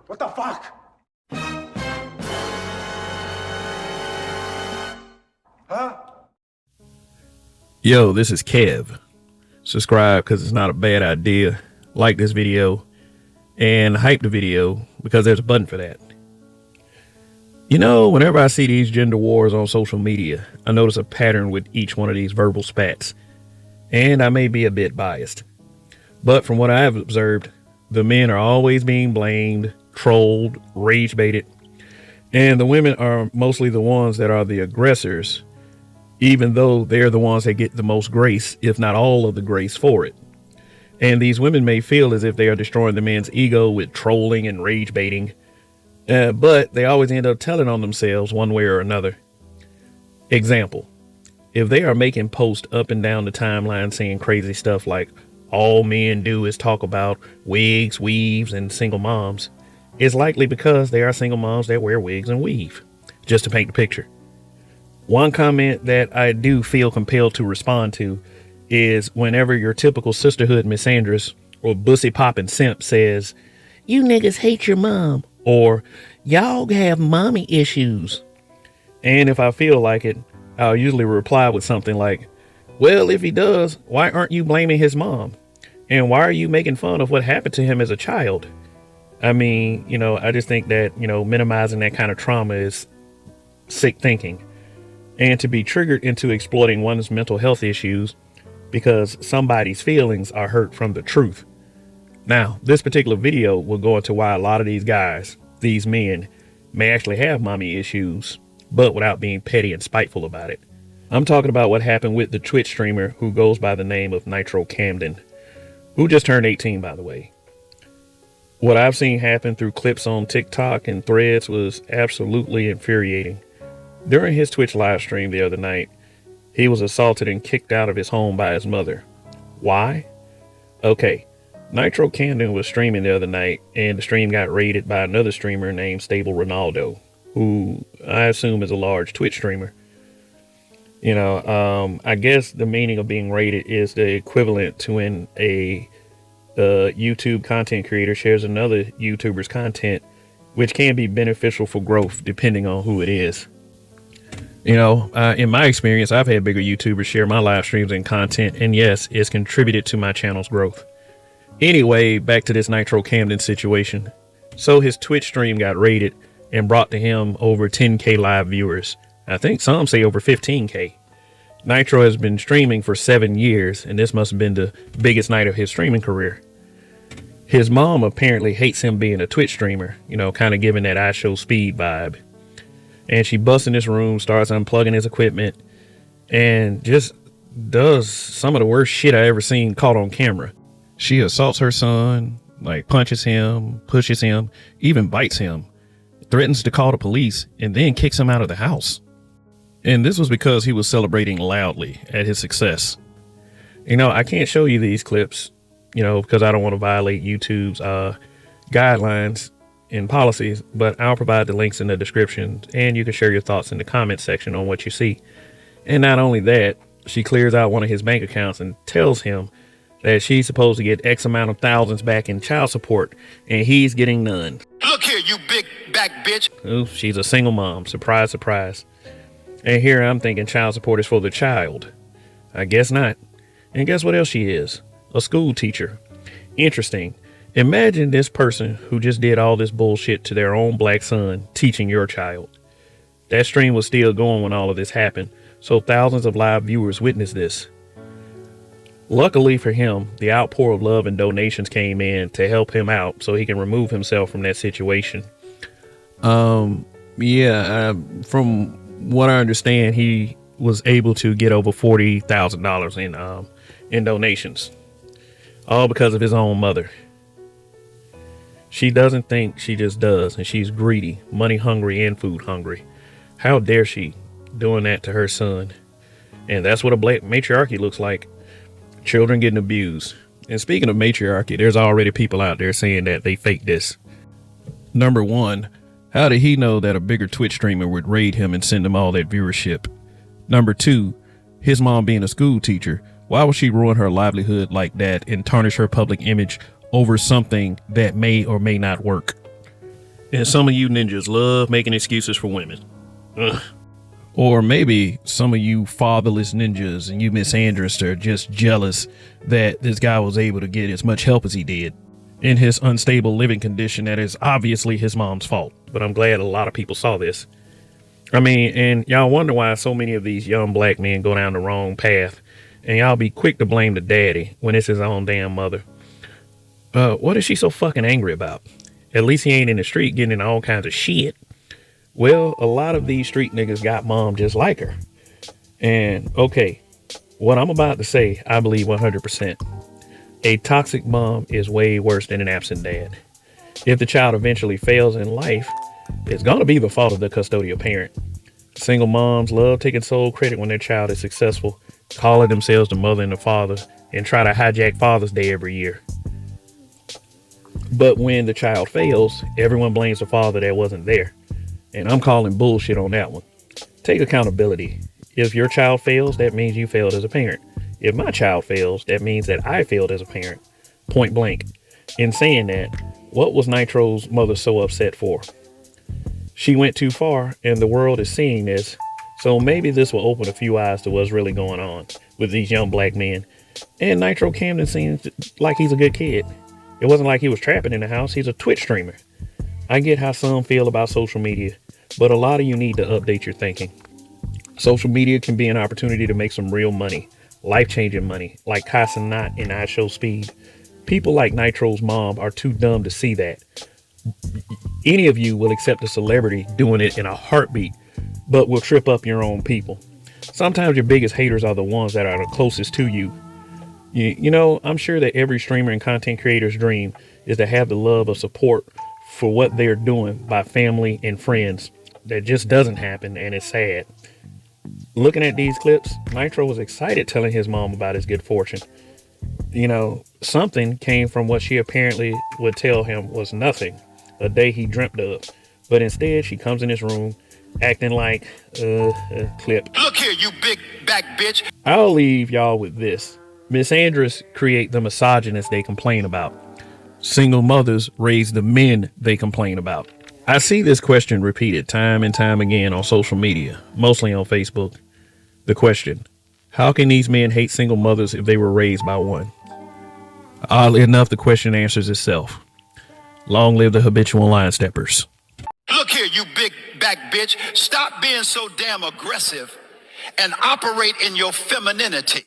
What the fuck? Huh? Yo, this is Kev. Subscribe because it's not a bad idea. Like this video and hype the video because there's a button for that. You know, whenever I see these gender wars on social media, I notice a pattern with each one of these verbal spats. And I may be a bit biased. But from what I have observed, the men are always being blamed, trolled, rage baited. And the women are mostly the ones that are the aggressors, even though they're the ones that get the most grace, if not all of the grace for it. And these women may feel as if they are destroying the man's ego with trolling and rage baiting, but they always end up telling on themselves one way or another. Example, if they are making posts up and down the timeline saying crazy stuff like all men do is talk about wigs, weaves, and single moms, it's likely because they are single moms that wear wigs and weave, just to paint the picture. One comment that I do feel compelled to respond to is whenever your typical sisterhood misandrist or bussy poppin' simp says, "You niggas hate your mom," or "Y'all have mommy issues." And if I feel like it, I'll usually reply with something like, "Well, if he does, why aren't you blaming his mom? And why are you making fun of what happened to him as a child?" I mean, I just think that, minimizing that kind of trauma is sick thinking. And to be triggered into exploiting one's mental health issues because somebody's feelings are hurt from the truth. Now, this particular video will go into why a lot of these guys, these men, may actually have mommy issues, but without being petty and spiteful about it. I'm talking about what happened with the Twitch streamer who goes by the name of Nitro Camden, who just turned 18, by the way. What I've seen happen through clips on TikTok and Threads was absolutely infuriating. During his Twitch live stream the other night, he was assaulted and kicked out of his home by his mother. Why? Okay, Nitro Camden was streaming the other night and the stream got raided by another streamer named StableRonaldo, who I assume is a large Twitch streamer. I guess the meaning of being raided is the equivalent to when a YouTube content creator shares another YouTuber's content, which can be beneficial for growth depending on who it is. In my experience, I've had bigger YouTubers share my live streams and content, and yes, it's contributed to my channel's growth. Anyway, back to this Nitro Camden situation. So his Twitch stream got raided and brought to him over 10K live viewers. I think some say over 15K. Nitro has been streaming for 7 years, and this must have been the biggest night of his streaming career. His mom apparently hates him being a Twitch streamer, kind of giving that I show speed vibe. And she busts in this room, starts unplugging his equipment, and just does some of the worst shit I ever seen caught on camera. She assaults her son, punches him, pushes him, even bites him, threatens to call the police, and then kicks him out of the house. And this was because he was celebrating loudly at his success. I can't show you these clips, because I don't want to violate YouTube's guidelines and policies, but I'll provide the links in the description and you can share your thoughts in the comment section on what you see. And not only that, she clears out one of his bank accounts and tells him that she's supposed to get X amount of thousands back in child support and he's getting none. Look here, you big back bitch. Ooh, she's a single mom. Surprise, surprise. And here I'm thinking child support is for the child. I guess not. And guess what else she is? A school teacher. Interesting. Imagine this person who just did all this bullshit to their own black son teaching your child. That stream was still going when all of this happened, so thousands of live viewers witnessed this. Luckily for him, the outpour of love and donations came in to help him out so he can remove himself from that situation. From what I understand, he was able to get over $40,000 in donations, all because of his own mother. She doesn't think, she just does, and she's greedy, money hungry, and food hungry. How dare she doing that to her son? And that's what a black matriarchy looks like. Children getting abused. And speaking of matriarchy, there's already people out there saying that they fake this. Number one, how did he know that a bigger Twitch streamer would raid him and send him all that viewership? Number two, his mom being a school teacher, why would she ruin her livelihood like that and tarnish her public image over something that may or may not work? And some of you ninjas love making excuses for women. Ugh. Or maybe some of you fatherless ninjas and you misandrist are just jealous that this guy was able to get as much help as he did in his unstable living condition that is obviously his mom's fault. But I'm glad a lot of people saw this. I mean, and y'all wonder why so many of these young black men go down the wrong path, and y'all be quick to blame the daddy when it's his own damn mother. What is she so fucking angry about? At least he ain't in the street getting into all kinds of shit. Well, a lot of these street niggas got mom just like her. And okay, what I'm about to say, I believe 100%. A toxic mom is way worse than an absent dad. If the child eventually fails in life, it's going to be the fault of the custodial parent. Single moms love taking sole credit when their child is successful, calling themselves the mother and the father, and try to hijack Father's Day every year. But when the child fails, everyone blames the father that wasn't there. And I'm calling bullshit on that one. Take accountability. If your child fails, that means you failed as a parent. If my child fails, that means that I failed as a parent. Point blank. In saying that, what was Nitro's mother so upset for? She went too far, and the world is seeing this. So maybe this will open a few eyes to what's really going on with these young black men. And Nitro Camden seems like he's a good kid. It wasn't like he was trapping in the house. He's a Twitch streamer. I get how some feel about social media, but a lot of you need to update your thinking. Social media can be an opportunity to make some real money, life-changing money, like Casa Knot in I Show Speed. People like Nitro's mom are too dumb to see that. Any of you will accept a celebrity doing it in a heartbeat, but will trip up your own people. Sometimes your biggest haters are the ones that are the closest to you. You know, I'm sure that every streamer and content creator's dream is to have the love of support for what they're doing by family and friends. That just doesn't happen, and it's sad. Looking at these clips, Nitro was excited telling his mom about his good fortune. You know, something came from what she apparently would tell him was nothing, a day he dreamt of. But instead, she comes in his room acting like, clip. Look here, you big back bitch. I'll leave y'all with this. Misandrists create the misogynists they complain about. Single mothers raise the men they complain about. I see this question repeated time and time again on social media, mostly on Facebook. The question, how can these men hate single mothers if they were raised by one? Oddly enough, the question answers itself. Long live the habitual line steppers. Look here, you big back bitch. Stop being so damn aggressive and operate in your femininity.